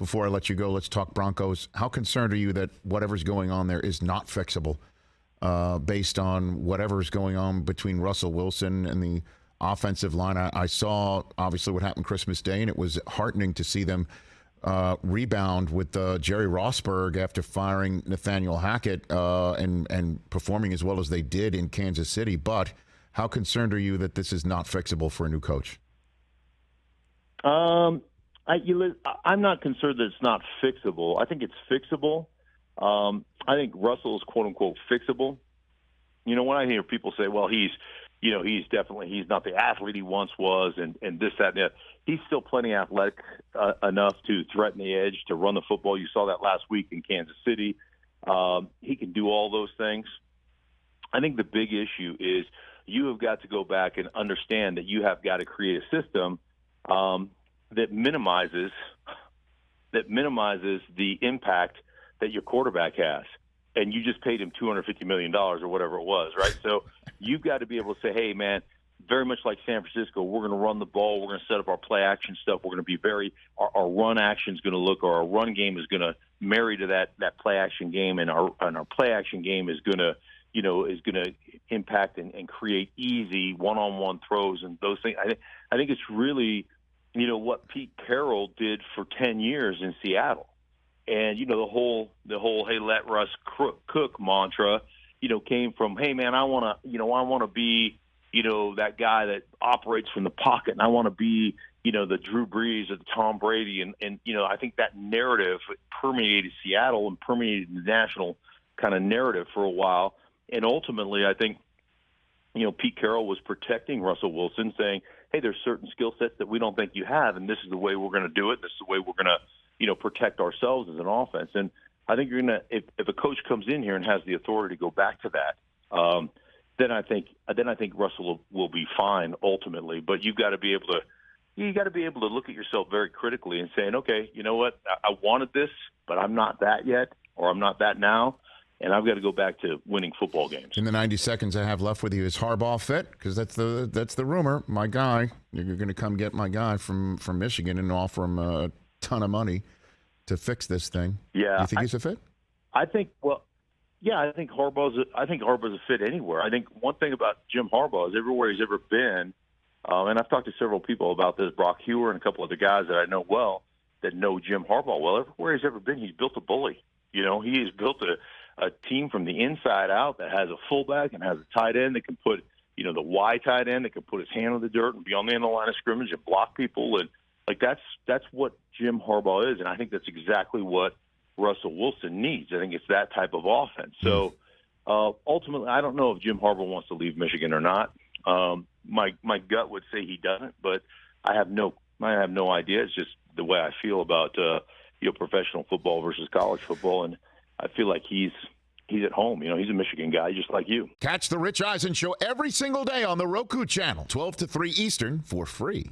before I let you go, let's talk Broncos. How concerned are you that whatever's going on there is not fixable based on whatever's going on between Russell Wilson and the offensive line? I saw, obviously, what happened Christmas Day, and it was heartening to see them rebound with Jerry Rossberg after firing Nathaniel Hackett and performing as well as they did in Kansas City. But how concerned are you that this is not fixable for a new coach? I'm not concerned that it's not fixable. I think it's fixable. I think Russell is quote unquote fixable. You know, when I hear people say, well, he's not the athlete he once was and this, that, and that. He's still plenty athletic enough to threaten the edge, to run the football. You saw that last week in Kansas City. He can do all those things. I think the big issue is you have got to go back and understand that you have got to create a system that minimizes the impact that your quarterback has. And you just paid him $250 million or whatever it was, right? So you've got to be able to say, hey, man, very much like San Francisco, we're going to run the ball. We're going to set up our play action stuff. We're going to be our run action is going to look, or our run game is going to marry to that play action game. And our play action game is going to, impact and create easy one-on-one throws and those things. I think it's really, what Pete Carroll did for 10 years in Seattle. And, the whole, hey, let Russ cook mantra, came from, hey, man, I want to be, that guy that operates from the pocket, and I want to be, the Drew Brees or the Tom Brady. And I think that narrative permeated Seattle and permeated the national kind of narrative for a while. And ultimately, I think, Pete Carroll was protecting Russell Wilson, saying, hey, there's certain skill sets that we don't think you have, and this is the way we're going to do it. This is the way we're going to, protect ourselves as an offense. And I think you're going to, if a coach comes in here and has the authority to go back to that, then I think Russell will be fine ultimately. But you've got to be able to look at yourself very critically and saying, okay, you know what, I wanted this, but I'm not that yet, or I'm not that now. And I've got to go back to winning football games. In the 90 seconds I have left with you, is Harbaugh fit? Because that's the rumor. My guy, you're going to come get my guy from Michigan and offer him a ton of money to fix this thing. Yeah, you think he's a fit? I think Harbaugh's a fit anywhere. I think one thing about Jim Harbaugh is everywhere he's ever been, and I've talked to several people about this, Brock Hewer and a couple other guys that I know well that know Jim Harbaugh well. Everywhere he's ever been, he's built a bully. He has built a team from the inside out that has a fullback and has a tight end that can put, the Y tight end that can put his hand on the dirt and be on the end of the line of scrimmage and block people. And that's what Jim Harbaugh is. And I think that's exactly what Russell Wilson needs. I think it's that type of offense. So ultimately, I don't know if Jim Harbaugh wants to leave Michigan or not. My gut would say he doesn't, but I have no idea. It's just the way I feel about professional football versus college football, and I feel like he's at home. He's a Michigan guy, just like you. Catch the Rich Eisen Show every single day on the Roku channel, 12 to 3 Eastern, for free.